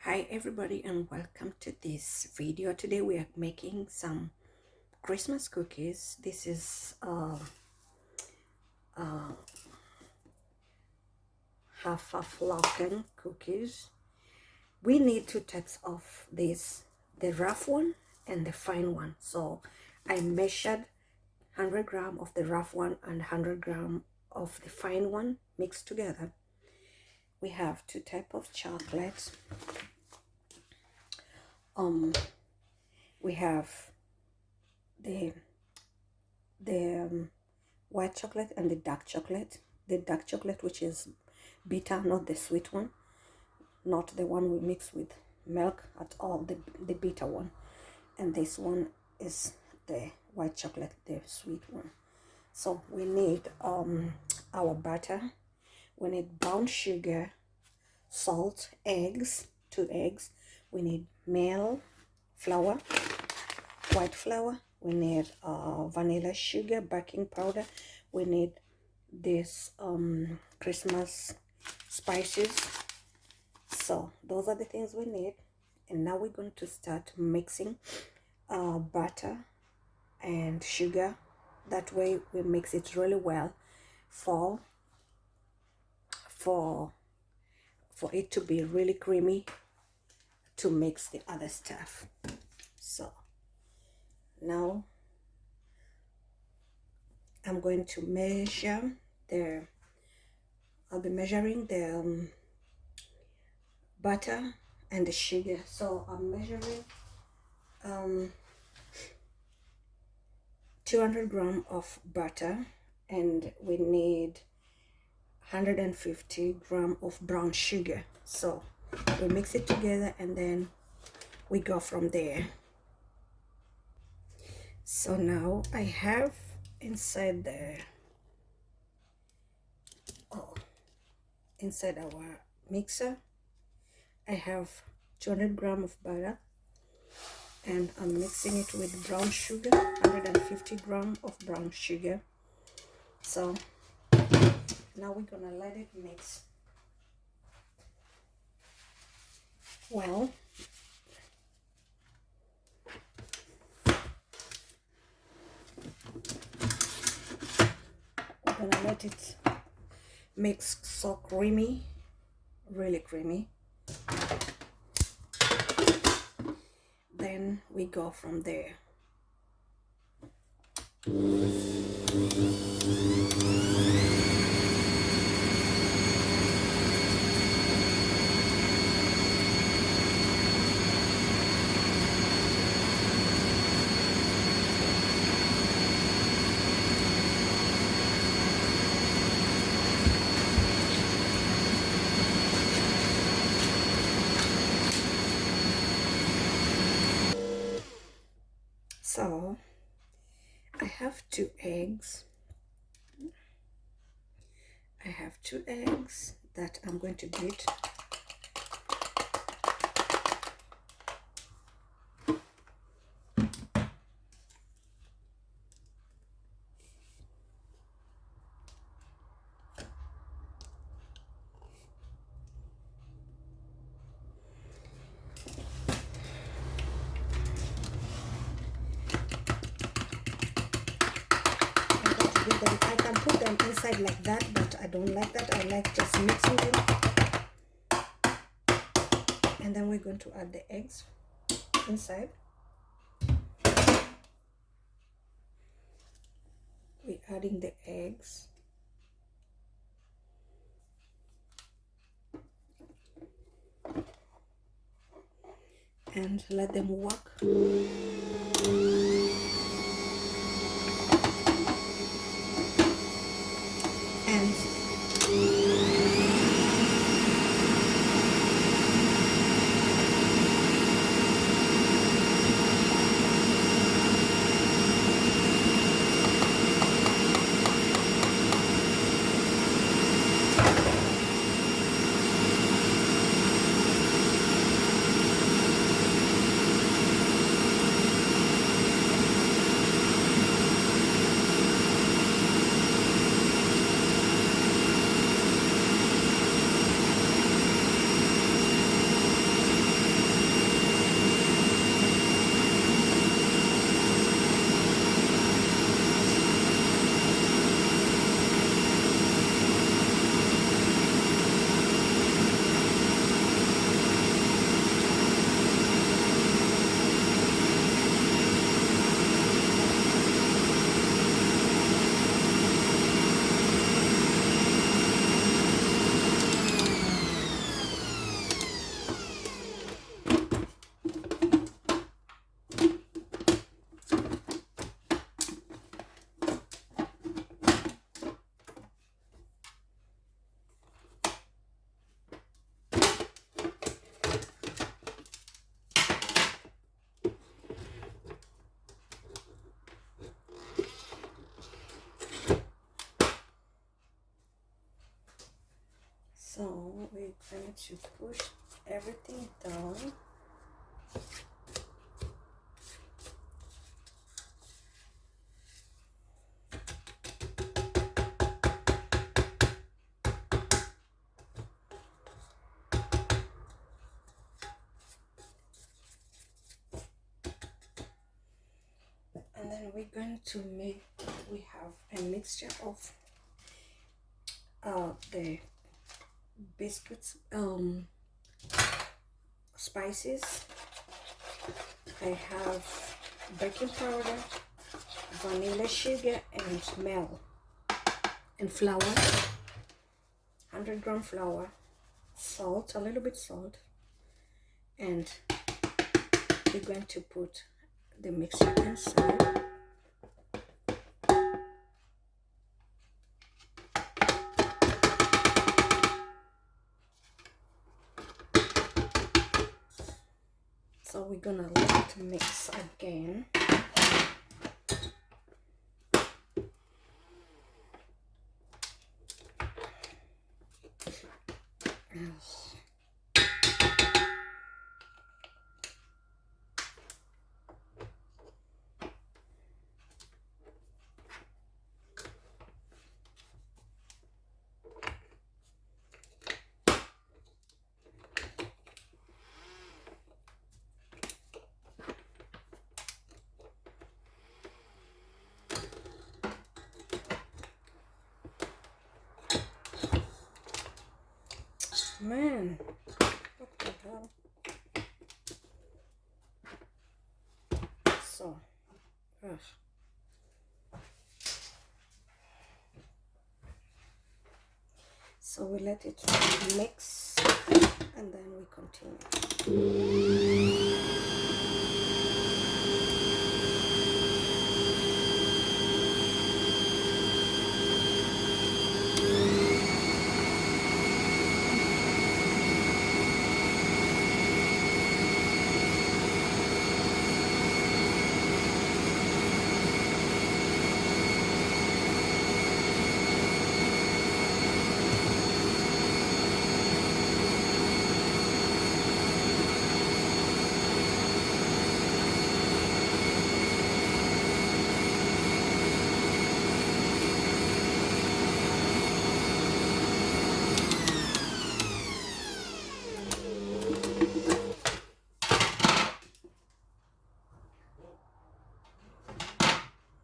Hi everybody and welcome to this video. Today we are making some Christmas cookies. This is half of Locken cookies. We need two types of this, the rough one and the fine one. So I measured 100 gram of the rough one and 100 gram of the fine one mixed together. We have two types of chocolate. We have the white chocolate and the dark chocolate. The dark chocolate, which is bitter, not the sweet one, not the one we mix with milk at all, the bitter one. And this one is the white chocolate, the sweet one. So we need our butter, we need brown sugar, salt, eggs, 2 eggs, we need meal, flour, white flour, we need vanilla sugar, baking powder, we need this Christmas spices. So those are the things we need. And now we're going to start mixing butter and sugar. That way we mix it really well for it to be really creamy to mix the other stuff. So now I'm going to measure I'll be measuring the butter and the sugar. So I'm measuring 200 gram of butter, and we need 150 gram of brown sugar. So we mix it together and then we go from there. So now I have inside inside our mixer, I have 200 gram of butter, and I'm mixing it with brown sugar, 150 gram of brown sugar. So now we're gonna let it mix well. We're gonna let it mix so creamy, really creamy. Then we go from there. So I have 2 eggs. I have 2 eggs that I'm going to beat. I can put them inside like that, but I don't like that. I like just mixing them. And then we're going to add the eggs inside. We're adding the eggs. And let them work. going to push everything down. And then we're going to make, we have a mixture of the biscuits, spices. I have baking powder, vanilla sugar, and milk, and flour, 100-gram flour, salt, a little bit salt, and we're going to put the mixture inside. So we're gonna let it mix again. Man, what the hell? So, ugh. So we let it mix and then we continue.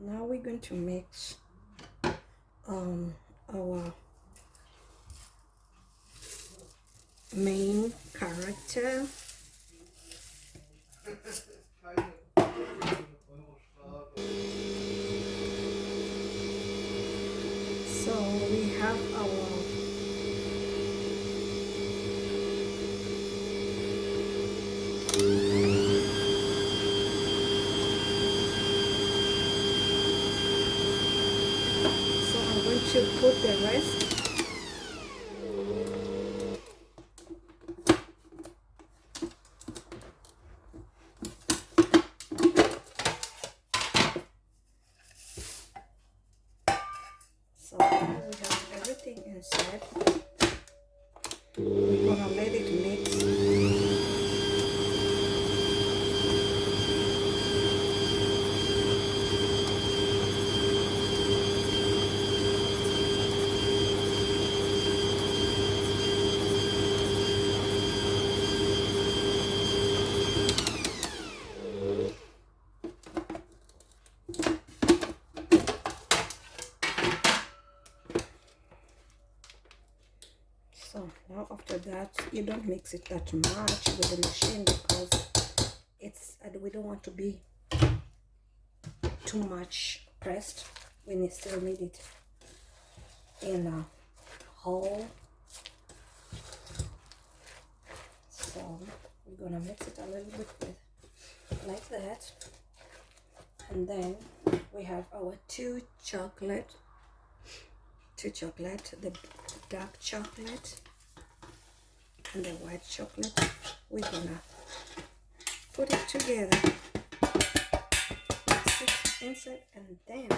Now we're going to mix our main character. So we have our to put the rest. So we have everything inside. We're gonna let it mix. So now after that, you don't mix it that much with the machine because we don't want to be too much pressed. We still need it in a hole. So we're gonna mix it a little bit with like that, and then we have our two chocolate, the dark chocolate and the white chocolate. We're gonna put it together, mix it inside, and then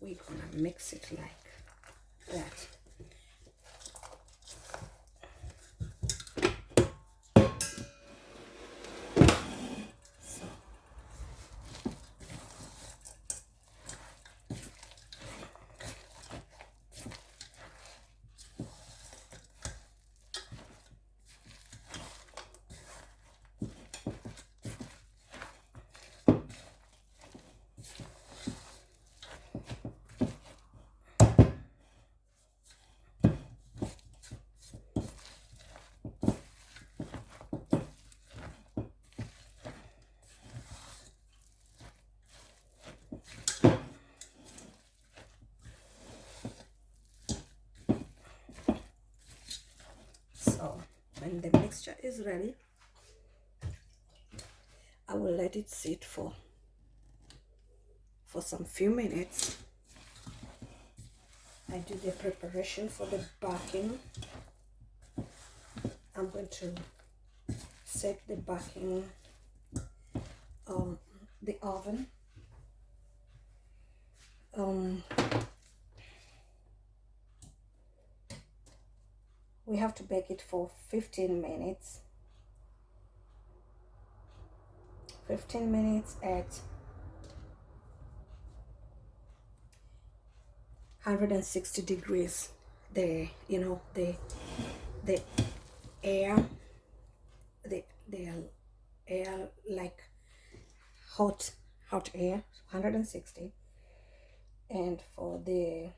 we're gonna mix it like that. mixture is ready. I will let it sit for some few minutes. I do the preparation for the backing. I'm going to set the backing the oven. We have to bake it for 15 minutes. 15 minutes at 160 degrees. The the air the air, like hot air, 160. And for the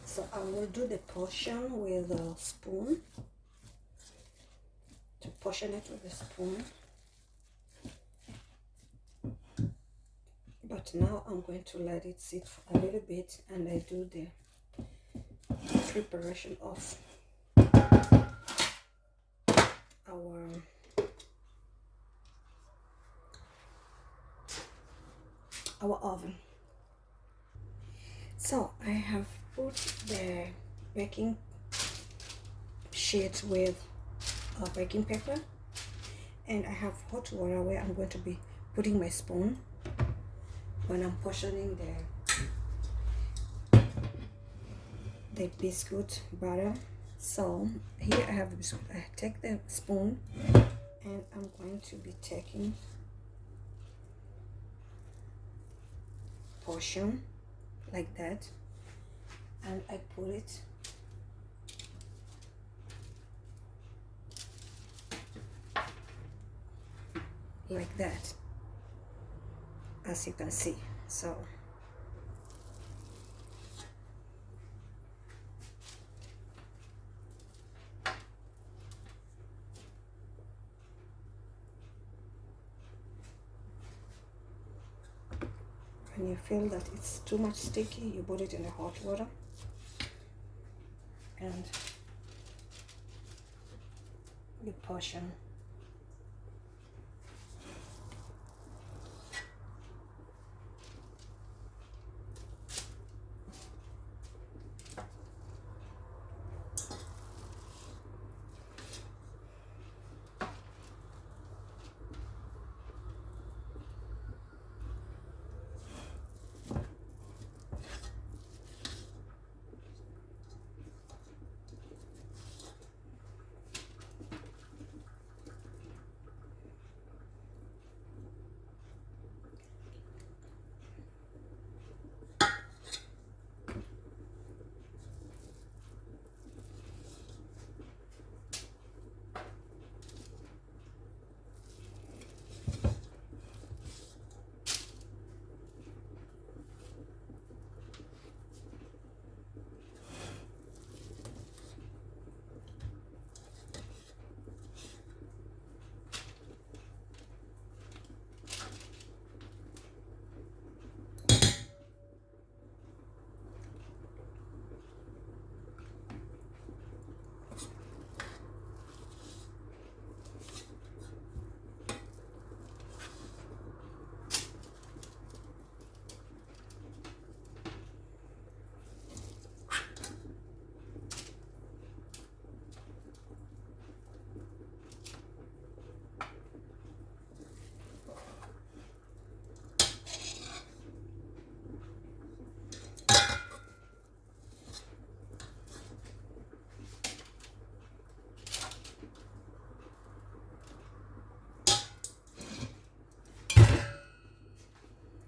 so I will do the portion with a spoon, to portion it with a spoon. But now I'm going to let it sit for a little bit, and I do the preparation of our oven. So I have put the baking sheet with baking paper, and I have hot water where I'm going to be putting my spoon when I'm portioning the biscuit butter. So here I have the biscuit. I take the spoon, and I'm going to be taking portion like that, and I put it like that, as you can see. So when you feel that it's too much sticky, you put it in the hot water, and you portion.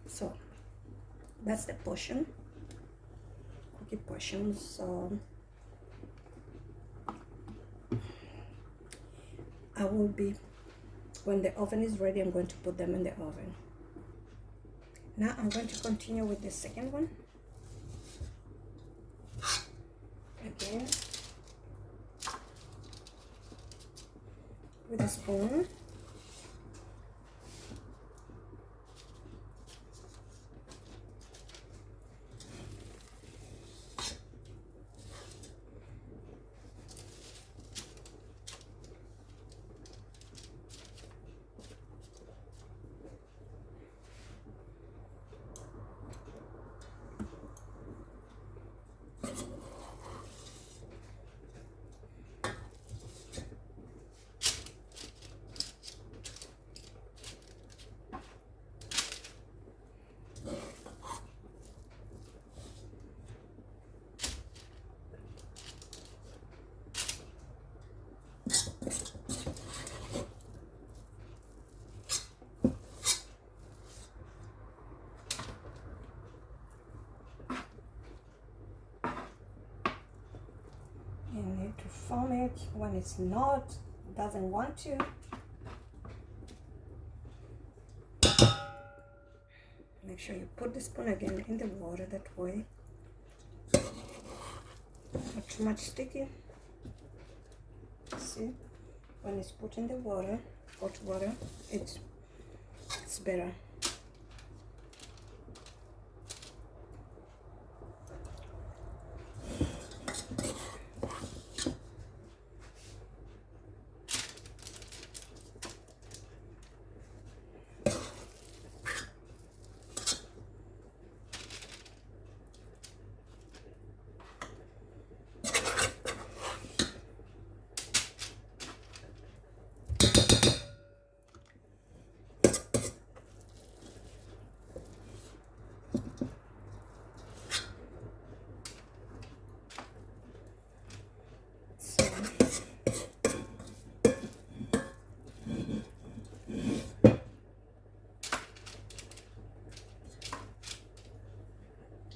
So that's the portion, cookie portions. So I will be, when the oven is ready, I'm going to put them in the oven. Now I'm going to continue with the second one. Again, with a spoon. You need to foam it when it's not, doesn't want to. Make sure you put the spoon again in the water, that way not too much sticky. See, when it's put in the water, hot water, it's better.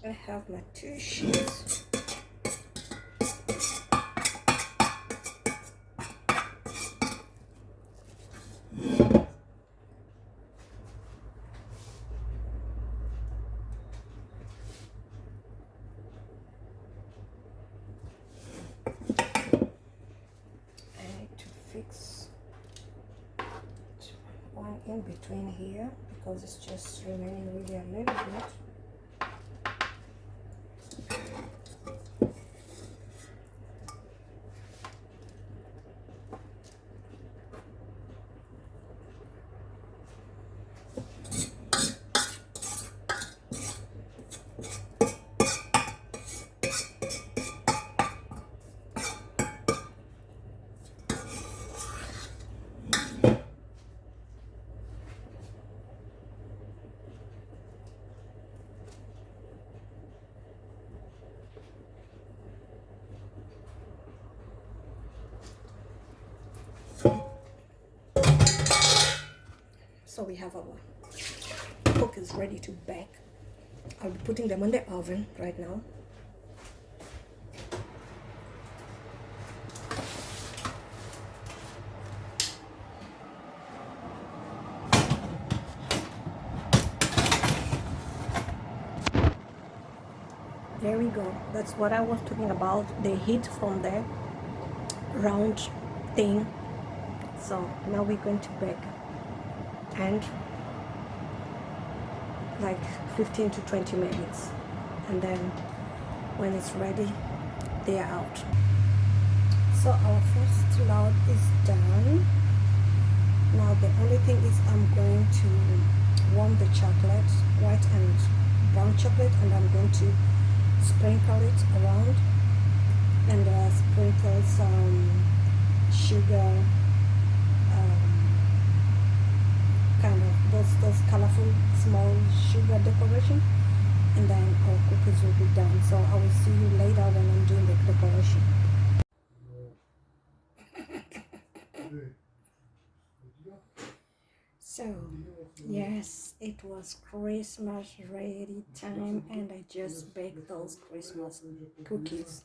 I have my 2 sheets. Fix one in between here because it's just remaining really a little bit. So we have our cookies ready to bake. I'll be putting them in the oven right now. There we go. That's what I was talking about, the heat from the round thing. So now we're going to bake, and like 15 to 20 minutes, and then when it's ready, they are out. So our first load is done. Now the only thing is I'm going to warm the chocolate, white and brown chocolate, and I'm going to sprinkle it around, and sprinkle some sugar, kind of those colorful small sugar decoration, and then our cookies will be done. So I will see you later when I'm doing the decoration. So yes, it was Christmas ready time, and I just baked those Christmas cookies.